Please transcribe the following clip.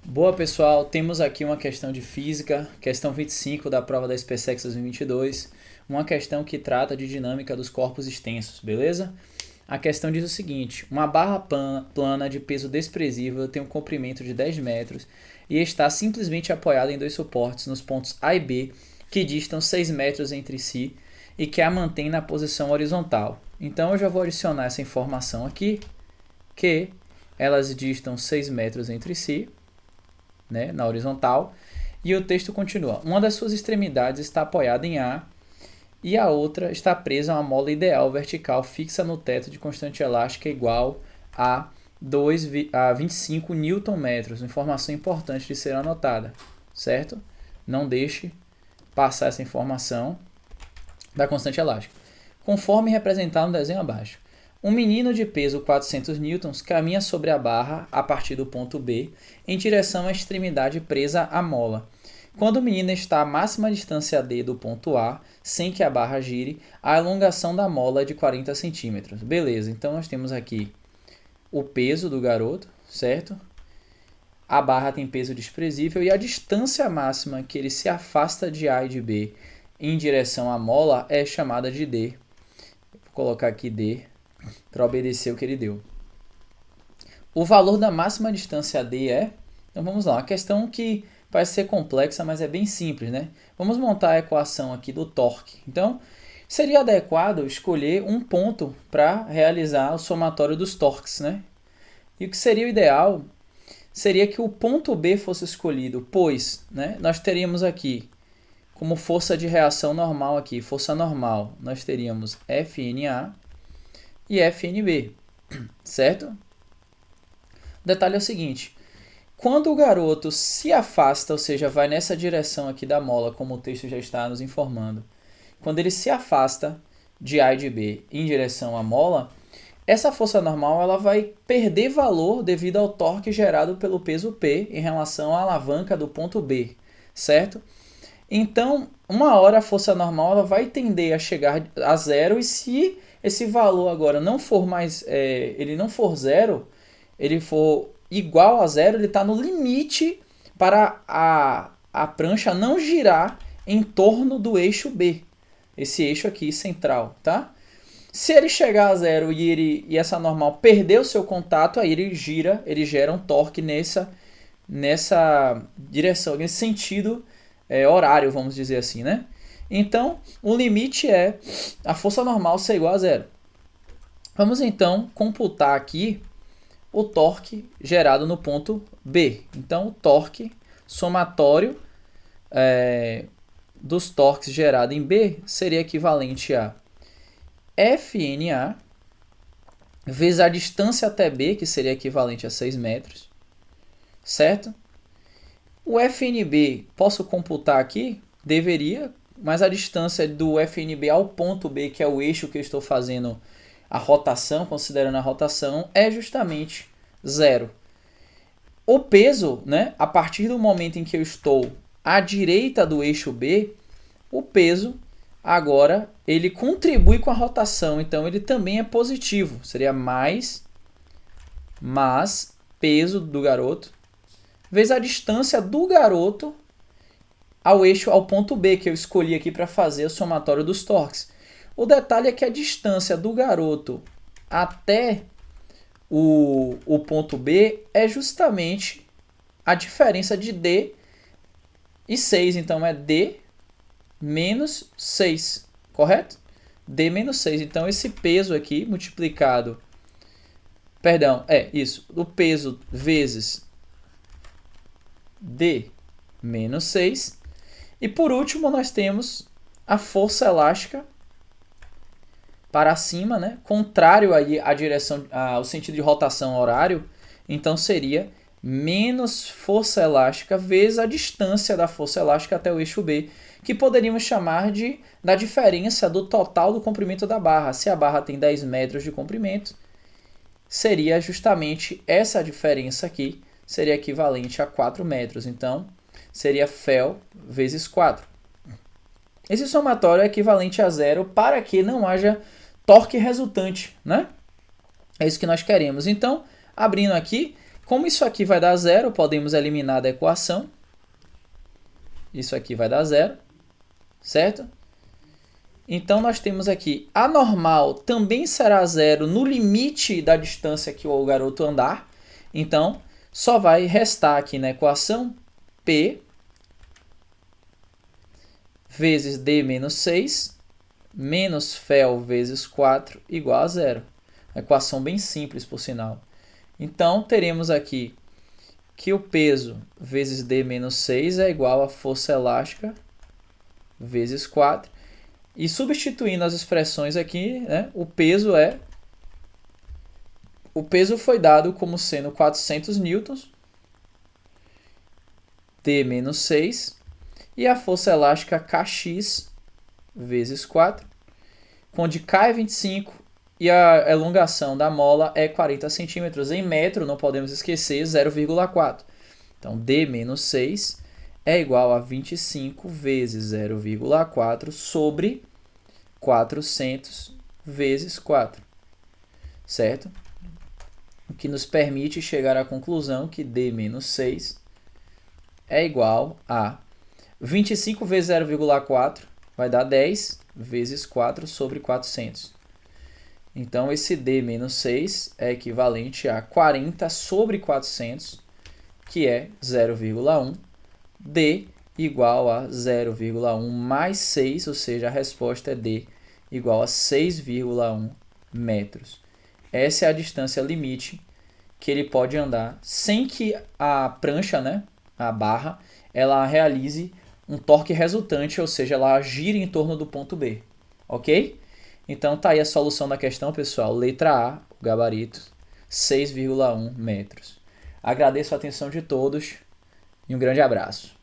Boa, pessoal, temos aqui uma questão de física, questão 25 da prova da SpaceX 2022, uma questão que trata de dinâmica dos corpos extensos, beleza? A questão diz o seguinte: uma barra plana de peso desprezível tem um comprimento de 10 metros e está simplesmente apoiada em dois suportes nos pontos A e B, que distam 6 metros entre si e que a mantém na posição horizontal. Então eu já vou adicionar essa informação aqui, que elas distam 6 metros entre si, né, na horizontal, e o texto continua. Uma das suas extremidades está apoiada em A e a outra está presa a uma mola ideal vertical fixa no teto de constante elástica igual a 25 Nm. Informação importante de ser anotada, certo? Não deixe passar essa informação da constante elástica. Conforme representado no desenho abaixo. Um menino de peso 400 newtons caminha sobre a barra a partir do ponto B em direção à extremidade presa à mola. Quando o menino está à máxima distância D do ponto A, sem que a barra gire, a elongação da mola é de 40 centímetros. Beleza, então nós temos aqui o peso do garoto, certo? A barra tem peso desprezível e a distância máxima que ele se afasta de A e de B em direção à mola é chamada de D. Vou colocar aqui D para obedecer o que ele deu. O valor da máxima distância D é... Então vamos lá, uma questão que parece ser complexa, mas é bem simples, né? Vamos montar a equação aqui do torque. Então, seria adequado escolher um ponto para realizar o somatório dos torques, né? E o que seria o ideal seria que o ponto B fosse escolhido, pois, né, nós teríamos aqui, como força de reação normal aqui, força normal, nós teríamos FNA e FNB, certo? O detalhe é o seguinte: quando o garoto se afasta, ou seja, vai nessa direção aqui da mola, como o texto já está nos informando, quando ele se afasta de A e de B em direção à mola, essa força normal ela vai perder valor devido ao torque gerado pelo peso P em relação à alavanca do ponto B, certo? Então, uma hora a força normal ela vai tender a chegar a zero, e se esse valor agora não for mais, ele não for zero, ele for igual a zero, ele está no limite para a prancha não girar em torno do eixo B, esse eixo aqui central, tá? Se ele chegar a zero e essa normal perder o seu contato, aí ele gera um torque nessa direção, nesse sentido horário, vamos dizer assim, né? Então, o limite é a força normal ser igual a zero. Vamos então computar aqui o torque gerado no ponto B. Então, o torque somatório dos torques gerados em B seria equivalente a FNA vezes a distância até B, que seria equivalente a 6 metros, certo? O FNB, posso computar aqui? Deveria, mas a distância do FNB ao ponto B, que é o eixo que eu estou fazendo a rotação, considerando a rotação, é justamente zero. O peso, né, a partir do momento em que eu estou à direita do eixo B, o peso agora ele contribui com a rotação, então ele também é positivo. Seria mais peso do garoto vezes a distância do garoto ao eixo, ao ponto B, que eu escolhi aqui para fazer o somatório dos torques. O detalhe é que a distância do garoto até o ponto B é justamente a diferença de D e 6. Então, é D menos 6, correto? D menos 6. Então, esse peso aqui multiplicado... Perdão, isso. O peso vezes D menos 6. E por último, nós temos a força elástica para cima, né? Contrário aí à direção, ao sentido de rotação horário. Então, seria menos força elástica vezes a distância da força elástica até o eixo B, que poderíamos chamar da diferença do total do comprimento da barra. Se a barra tem 10 metros de comprimento, seria justamente essa diferença aqui, seria equivalente a 4 metros. Então, seria Fel vezes 4. Esse somatório é equivalente a zero para que não haja torque resultante, né? É isso que nós queremos. Então, abrindo aqui, Como isso aqui vai dar zero, podemos eliminar da equação. Isso aqui vai dar zero, certo? Então, nós temos aqui a normal também será zero no limite da distância que o garoto andar. Então, só vai restar aqui na equação P vezes D menos 6 menos fel vezes 4 igual a zero. Uma equação bem simples, por sinal. Então, teremos aqui que o peso vezes D menos 6 é igual a força elástica vezes 4. E substituindo as expressões aqui, né, o peso foi dado como sendo 400 newtons, D menos 6, e a força elástica Kx vezes 4, onde K é 25 e a elongação da mola é 40 centímetros. Em metro, não podemos esquecer, 0,4. Então, D menos 6 é igual a 25 vezes 0,4 sobre 400 vezes 4, certo? O que nos permite chegar à conclusão que D menos 6 é igual a 25 vezes 0,4 vai dar 10 vezes 4 sobre 400. Então, esse D menos 6 é equivalente a 40 sobre 400, que é 0,1. D igual a 0,1 mais 6, ou seja, a resposta é D igual a 6,1 metros. Essa é a distância limite que ele pode andar sem que a prancha, né, a barra, ela realize um torque resultante, ou seja, ela gire em torno do ponto B, ok? Então tá aí a solução da questão, pessoal. Letra A, o gabarito, 6,1 metros. Agradeço a atenção de todos e um grande abraço.